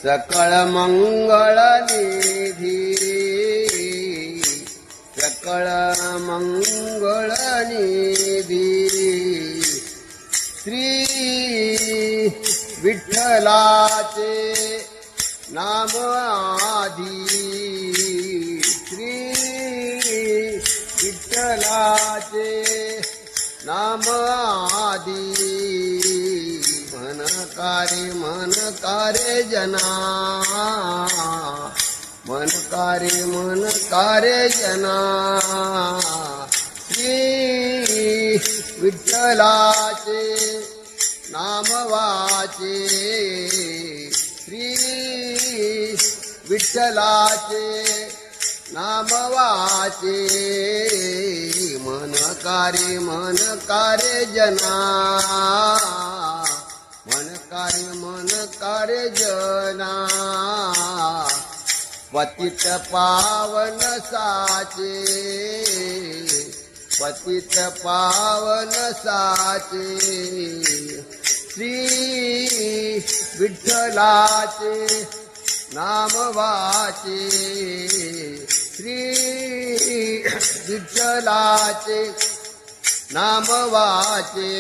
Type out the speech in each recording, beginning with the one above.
सकळ मंगळ निधी सकळ मंगळ निधी श्री विठ्ठलाचे नाम आधी श्री विठ्ठलाचे नाम आधी मन कारे जना मन कारे जना श्री विठ्ठलाचे नाम वाचे श्री विठ्ठलाचे नाम वाचे मन कारे जना मन कारे जना पतित पावन साचे पतित पावन साचे श्री विठ्ठलाचे नाम वाचे श्री विठ्ठलाचे नाम वाचे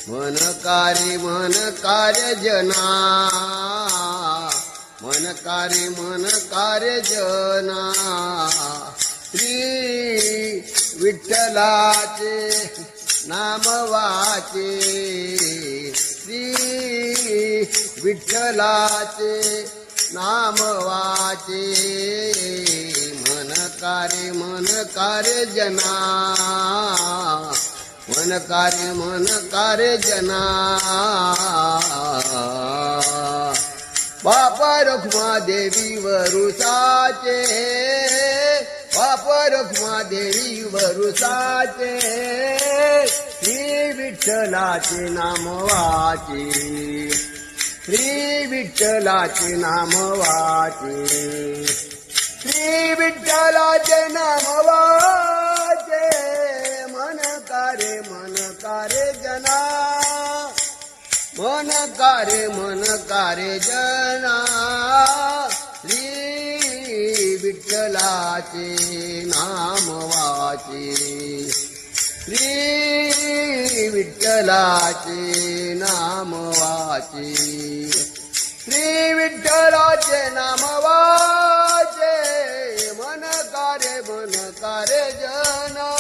मन कार्य जना मन कार्य जना श्री विठ्ठलाचे नाम वाचे श्री विठ्ठलाचे नाम वाचे मन कार्य जना मन कार्य जना बाप रखुमा देवी वरुसाचे बाप रखुमा देवी वरुसाचे श्री विठ्ठलाचे नाम वाचे श्री विठ्ठलाचे नाम वाचे श्री विठ्ठलाचे नाम वाचे मन कारे जना मन कारे जना श्री विठ्ठलाचे नाम वाचे श्री विठ्ठलाचे नाम वाचे श्री विठ्ठलाचे नाम वाचे मन कारे जना